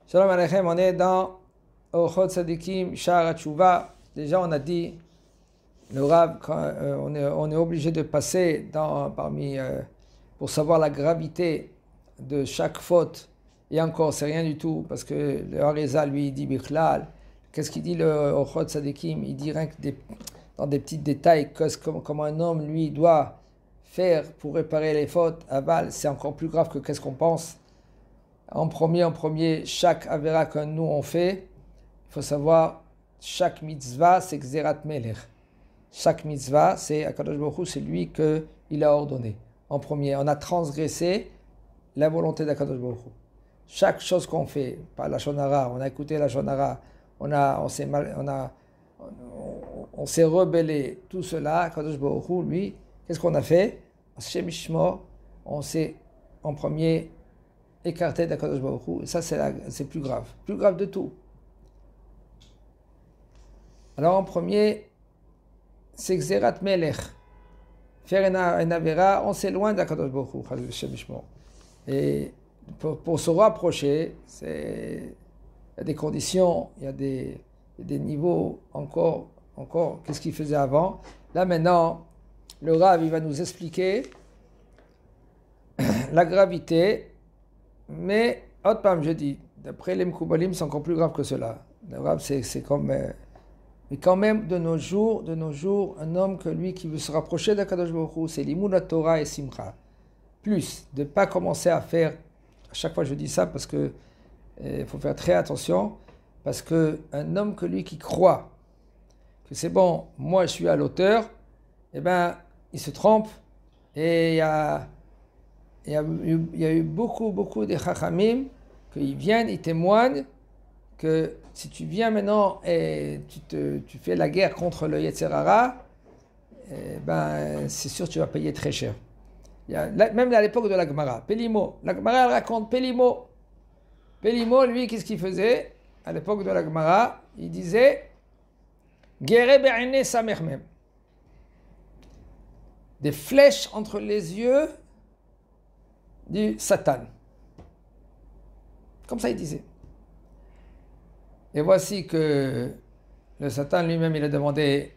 Shalom Aleichem, on est dans Orchot Tzadikim, Sha'ar HaTshuva. Déjà, on a dit, le Rav, on est obligé de passer pour savoir la gravité de chaque faute. Et encore, c'est rien du tout, parce que le Harizal, lui, il dit Bichlal. Qu'est-ce qu'il dit le Orchot Tzadikim? Il dit rien que dans des petits détails, comme un homme, lui, doit faire pour réparer les fautes. Aval, c'est encore plus grave que qu'est-ce qu'on pense. En premier, chaque avéra que nous on fait, il faut savoir, chaque mitzvah, c'est Gzerat Melech. Chaque mitzvah, c'est Akadosh Baruch Hu, c'est lui qu'il a ordonné. En premier, on a transgressé la volonté d'Akadosh Baruch Hu. Chaque chose qu'on fait, par la Shonara, on a écouté la Shonara, on s'est rebellé, tout cela, Akadosh Baruch Hu, lui, qu'est-ce qu'on a fait? Shem Shmo, on s'est en premier écarté d'Akadosh Baruch Hu, et ça c'est plus grave de tout. Alors en premier, c'est Gzerat Melech. Faire une avera, on s'éloigne d'Akadosh Baruch Hu. Et pour se rapprocher, il y a des conditions, il y a des niveaux encore, qu'est-ce qu'il faisait avant. Là maintenant, le Rav, il va nous expliquer la gravité. Mais, autre part, je dis, d'après les Mkoubalim, c'est encore plus grave que cela. Le Rav, c'est comme... mais quand même, de nos jours, un homme que lui qui veut se rapprocher d'Akadosh Baruch Hu, c'est l'Imoun Torah et Simcha. Plus, de ne pas commencer à faire... À chaque fois, je dis ça parce que il faut faire très attention, parce qu'un homme que lui qui croit que c'est bon, moi je suis à l'auteur, eh bien, il se trompe, et il y a eu beaucoup de chachamim qui viennent, ils témoignent que si tu viens maintenant et tu fais la guerre contre le Yetzer Hara, c'est sûr que tu vas payer très cher. Même à l'époque de la Gemara, Pelimo, la Gemara elle raconte Pelimo. Pelimo, lui, qu'est-ce qu'il faisait? À l'époque de la Gemara, il disait Gere be'ene samermem. Des flèches entre les yeux du Satan. Comme ça il disait. Et voici que le Satan lui-même, il a demandé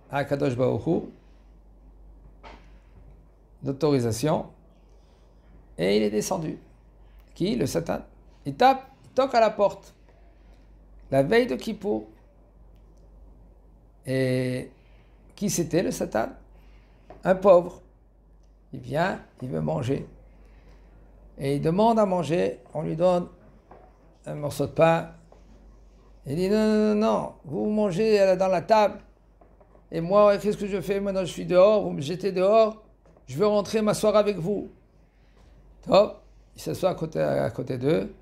à Kadosh Baruch Hu d'autorisation et il est descendu. Qui? Le Satan. Il toque à la porte. La veille de Kippour. Et qui c'était le Satan? Un pauvre. Il vient, il veut manger. Et il demande à manger, on lui donne un morceau de pain. Il dit non, vous mangez dans la table. Et moi, qu'est-ce que je fais? Maintenant je suis dehors, vous me jetez dehors, je veux rentrer m'asseoir avec vous. Top, il s'assoit à côté d'eux,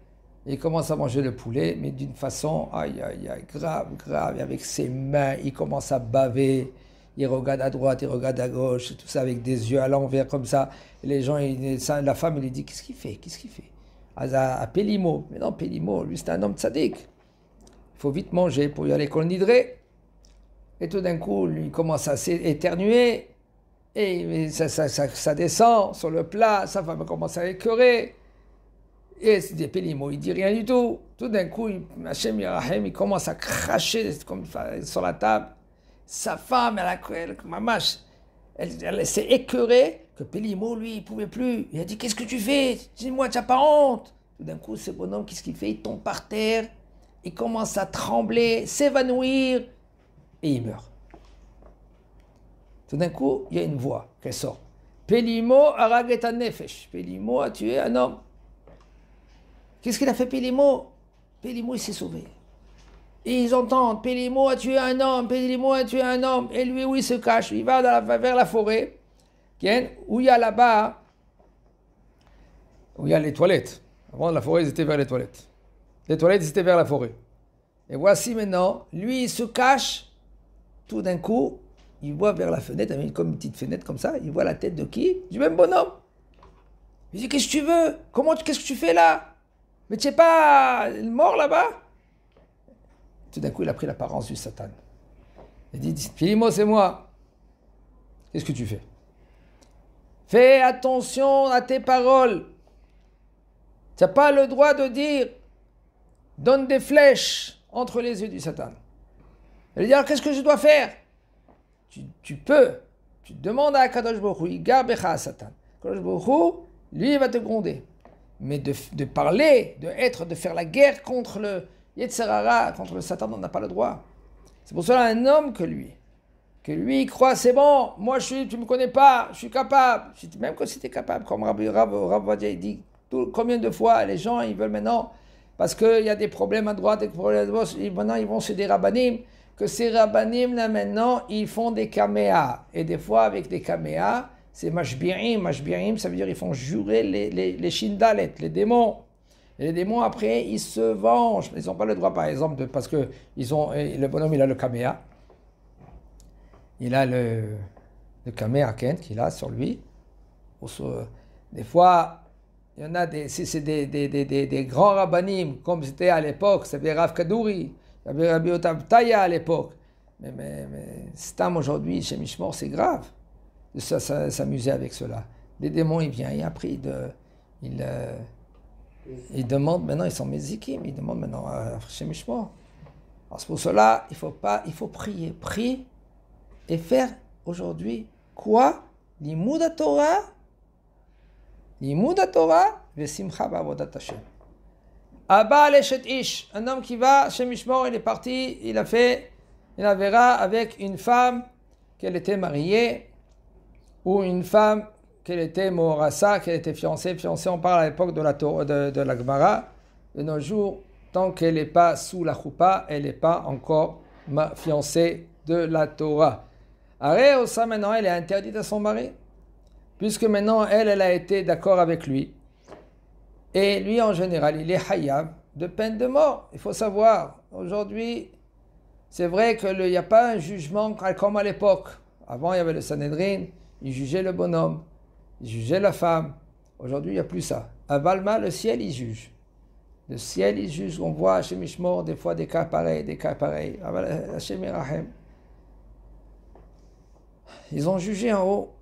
et il commence à manger le poulet, mais d'une façon, grave, et avec ses mains, il commence à baver. Il regarde à droite, il regarde à gauche, tout ça avec des yeux à l'envers comme ça. Et les gens, la femme, elle lui dit, qu'est-ce qu'il fait? À Pelimo. Mais non, Pelimo, lui, c'est un homme tzaddik. Il faut vite manger pour y aller qu'on nidré. Et tout d'un coup, lui, il commence à s'éternuer. Et ça descend sur le plat. Sa femme commence à écœurer. Et c'est Pelimo, il dit rien du tout. Tout d'un coup, Hachem Yirahem, il commence à cracher comme sur la table. Sa femme, elle s'est écœurée que Pelimo, lui, il ne pouvait plus. Il a dit, qu'est-ce que tu fais? Dis-moi, tu n'as pas honte? Tout d'un coup, ce bonhomme, qu'est-ce qu'il fait? Il tombe par terre, il commence à trembler, s'évanouir, et il meurt. Tout d'un coup, il y a une voix qui sort. Pelimo arageta nefesh. Pelimo a tué un homme. Qu'est-ce qu'il a fait, Pelimo? Pelimo, il s'est sauvé. Et ils entendent, Pelimo a tué un homme, Pelimo a tué un homme. Et lui, où il se cache? Il va vers la forêt, où il y a là-bas, où il y a les toilettes. Avant, la forêt, ils étaient vers les toilettes. Les toilettes, ils étaient vers la forêt. Et voici maintenant, lui, il se cache. Tout d'un coup, il voit vers la fenêtre, comme une petite fenêtre comme ça, il voit la tête de qui? Du même bonhomme. Il dit, qu'est-ce que tu veux? Qu'est-ce que tu fais là? Mais tu n'es pas mort là-bas? Tout d'un coup, il a pris l'apparence du Satan. Il dit, Pelimo, c'est moi. Qu'est-ce que tu fais? Fais attention à tes paroles. Tu n'as pas le droit de dire donne des flèches entre les yeux du Satan. Il lui dit, alors qu'est-ce que je dois faire? Tu demandes à Kadosh Baruch Hu, Igar Becha Satan. Kadosh Baruch Hu, lui, il va te gronder. Mais de parler, de faire la guerre contre le Yetzer Hara, contre le Satan, on n'a pas le droit. C'est pour cela un homme que lui il croit, c'est bon, moi tu me connais pas, je suis capable. Même quand tu es capable, comme Rav Vadia dit, combien de fois les gens, ils veulent maintenant, parce qu'il y a des problèmes à droite, des problèmes à gauche, maintenant ils vont sur des rabbanim, que ces rabbanim là maintenant, ils font des kaméas. Et des fois avec des kaméas, c'est mashbirim, ça veut dire ils font jurer les shindalet, les démons. Et les démons après, ils se vengent. Ils n'ont pas le droit par exemple, parce que le bonhomme il a le kaméa. Il a le kaméa Kent qu'il a sur lui. Des fois, il y en a si c'est des grands rabbanim, comme c'était à l'époque, c'était Rav Kadouri, il y avait Rabbi Yotam Taya à l'époque. Mais Stam aujourd'hui, chez Mishmor, c'est grave de s'amuser avec cela. Les démons, ils viennent, et après, ils demandent maintenant, ils sont mézikim, ils demandent maintenant chez Mishmor. Alors c'est pour cela, il faut prier. Prier et faire aujourd'hui quoi? Limud Torah, vesimcha ba'avodat Hashem. Abba leshet ish, un homme qui va chez Mishmor, il est parti, il verra avec une femme qu'elle était mariée, ou une femme qu'elle était morassa, qu'elle était fiancée. Fiancée, on parle à l'époque de la Gemara. De nos jours, tant qu'elle n'est pas sous la choupa, elle n'est pas encore fiancée de la Torah. Arrête, ça maintenant, elle est interdite à son mari, puisque maintenant, elle a été d'accord avec lui. Et lui, en général, il est hayab de peine de mort. Il faut savoir, aujourd'hui, c'est vrai qu'il n'y a pas un jugement comme à l'époque. Avant, il y avait le Sanhedrin, il jugeait le bonhomme, il jugeait la femme. Aujourd'hui, il n'y a plus ça. À Valma, le ciel, il juge. Le ciel, il juge. On voit chez Mishmor des fois des cas pareils. Hashem Yirahem. Ils ont jugé en haut.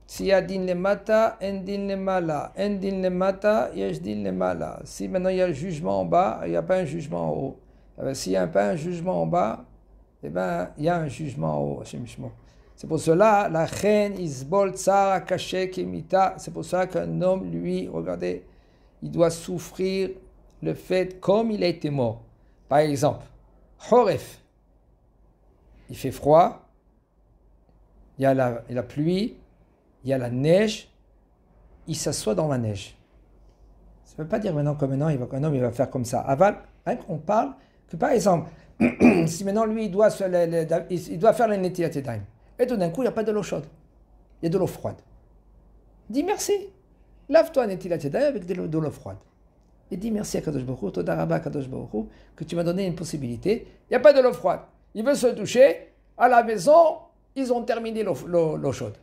Si y a din le mata, en din le mala. En din le mata, yesh din le mala. Si maintenant il y a le jugement en bas, il n'y a pas un jugement en haut. S'il n'y a pas un jugement en bas, eh bien, il y a un jugement en haut, Hashem Yishmor. C'est pour cela, la reine isbol tsara kaché kemita. C'est pour ça qu'un homme, lui, regardez, il doit souffrir le fait comme il a été mort. Par exemple, Horef, il fait froid, il y a la pluie, il y a la neige, il s'assoit dans la neige. Ça ne veut pas dire maintenant qu'un homme il va faire comme ça. Aval, on parle que par exemple, si maintenant lui il doit faire le Netilat Yadayim, et tout d'un coup il n'y a pas de l'eau chaude, il y a de l'eau froide. Dis merci, lave-toi Netilat Yadayim avec de l'eau froide. Et dis merci à Kadosh Baruch Hu, Toda Rabba Kadosh Baruch Hu, que tu m'as donné une possibilité. Il n'y a pas de l'eau froide. Il veut se toucher, à la maison, ils ont terminé l'eau chaude.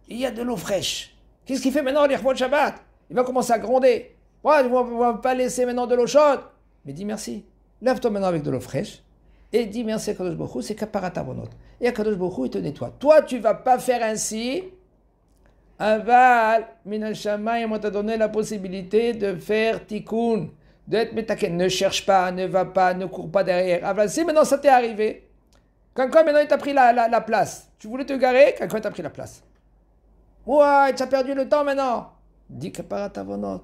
Il y a de l'eau fraîche. Qu'est-ce qu'il fait maintenant, l'Irvot Shabbat? Il va commencer à gronder. Ouais, ils ne vont pas laisser maintenant de l'eau chaude. Mais dis merci. Lave-toi maintenant avec de l'eau fraîche. Et dis merci à Kadosh Baruch Hu, c'est Kaparat Avonot. Et à Kadosh Baruch Hu, il te nettoie. Toi, tu ne vas pas faire ainsi. Aval, Min Shamayim, on t'a donné la possibilité de faire tikkun, d'être metaken. Ne cherche pas, ne va pas, ne cours pas derrière. Aval, si maintenant ça t'est arrivé, quelqu'un maintenant il t'a pris la place. Tu voulais te garer, quelqu'un t'a pris la place. Ouais, tu as perdu le temps maintenant. Dis Kaparat Avonot.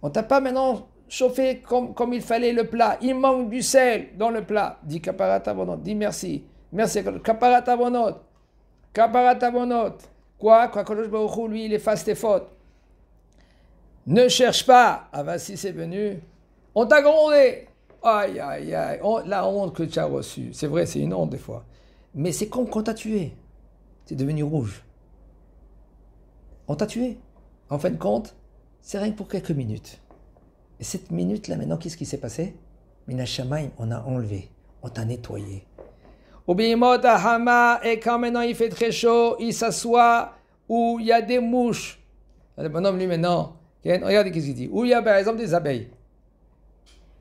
On t'a pas maintenant chauffé comme il fallait le plat. Il manque du sel dans le plat. Dis Kaparat Avonot. Dis merci. Merci. Kaparat Avonot. Kaparat Avonot. Quoi Kadosh Baruch Hu, lui, il efface tes fautes. Ne cherche pas. Ah ben, si c'est venu, on t'a grondé. Aïe, aïe, aïe. La honte que tu as reçue. C'est vrai, c'est une honte des fois. Mais c'est comme quand on t'a tué. C'est devenu rouge. On t'a tué. En fin de compte, c'est rien que pour quelques minutes. Et cette minute-là, maintenant, qu'est-ce qui s'est passé? Mina Shamayim, on a enlevé. On t'a nettoyé. Et quand maintenant il fait très chaud, il s'assoit où il y a des mouches. Le bonhomme lui maintenant, regardez qu'est-ce qu'il dit. Où il y a par exemple des abeilles.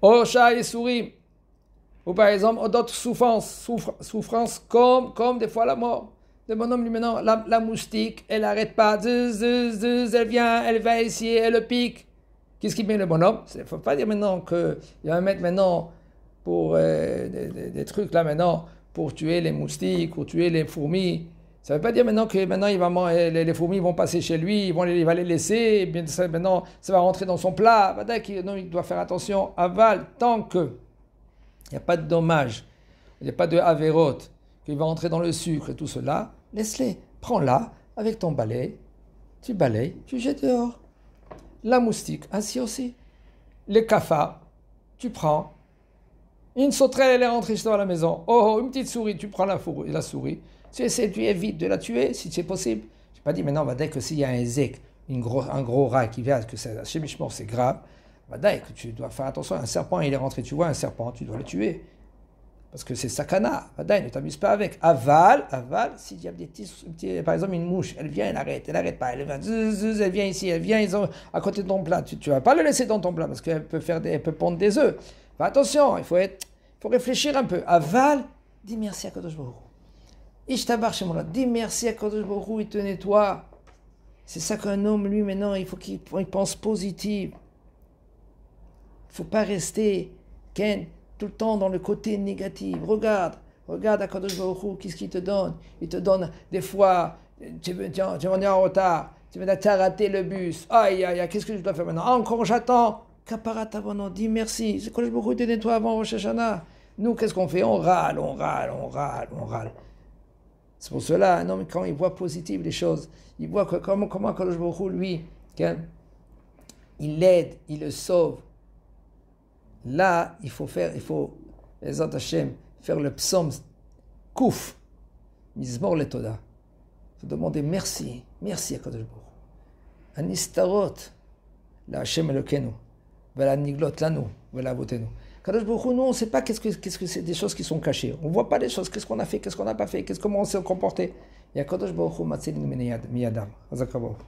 Osha et souris. Ou par exemple d'autres souffrances comme des fois la mort. Le bonhomme lui maintenant, la moustique, elle n'arrête pas. Elle vient, elle va essayer, elle le pique. Qu'est-ce qui met le bonhomme? Il ne faut pas dire maintenant qu'il va mettre maintenant pour des trucs là maintenant pour tuer les moustiques, pour tuer les fourmis. Ça ne veut pas dire maintenant que maintenant les fourmis vont passer chez lui, il va les laisser, et bien maintenant ça va rentrer dans son plat. Non, il doit faire attention. Aval, tant que il n'y a pas de dommage, il n'y a pas de avérote, qu'il va entrer dans le sucre et tout cela, laisse-les. Prends-la avec ton balai, tu balayes, tu jettes dehors. La moustique, ainsi aussi. Les cafards, tu prends. Une sauterelle, elle est rentrée chez toi à la maison. Oh, une petite souris, tu prends la souris. Tu évites de la tuer si c'est possible. Je n'ai pas dit maintenant, dès que s'il y a un zèque, un gros rat qui vient, que chez Mishmor c'est grave, dès que tu dois faire attention. Un serpent, il est rentré, tu vois un serpent, tu dois le tuer. Parce que c'est sakana. Ne t'amuse pas avec. Aval, s'il y a des petits, par exemple une mouche, elle vient, elle arrête pas. Elle vient ici, ils sont à côté de ton plat. Tu ne vas pas le laisser dans ton plat parce qu'elle peut pondre des œufs. Fais attention, il faut réfléchir un peu. Aval, dis merci à Kadosh Baruch Hu. Ishtabar Shemona, dis merci à Kadosh Baruch Hu, il te nettoie. C'est ça qu'un homme, lui, maintenant, il faut qu'il pense positif. Il ne faut pas rester, Ken, tout le temps dans le côté négatif. Regarde à Kadosh Baruch Hu, qu'est-ce qu'il te donne? Il te donne des fois, tu vas venir en retard, tu as raté le bus. Aïe, qu'est-ce que je dois faire maintenant? Encore j'attends. Kaparat Avono, dis merci. C'est Kadosh Baruch Hu te nettoie avant Rosh Hashanah. Nous, qu'est-ce qu'on fait? On râle. C'est pour cela, un homme, quand il voit positif les choses, il voit comment Kadosh Baruch Hu, lui, il l'aide, il le sauve. Là, il faut, Ezrat Hashem, faire le psaume Kouf, Mizmor le Toda. Il faut demander merci à Kadosh Baruch Hu. Anistarot, la Hashem Elokenu, vela Niglot lanu, vela Avotenu. Kadosh Baruch Hu, nous, on ne sait pas qu'est-ce que c'est des choses qui sont cachées. On ne voit pas les choses, qu'est-ce qu'on a fait, qu'est-ce qu'on n'a pas fait, comment on s'est comporté. Il y a Kadosh Baruch Hu, Matzilin Miyadam, Hazak Baruch Hu.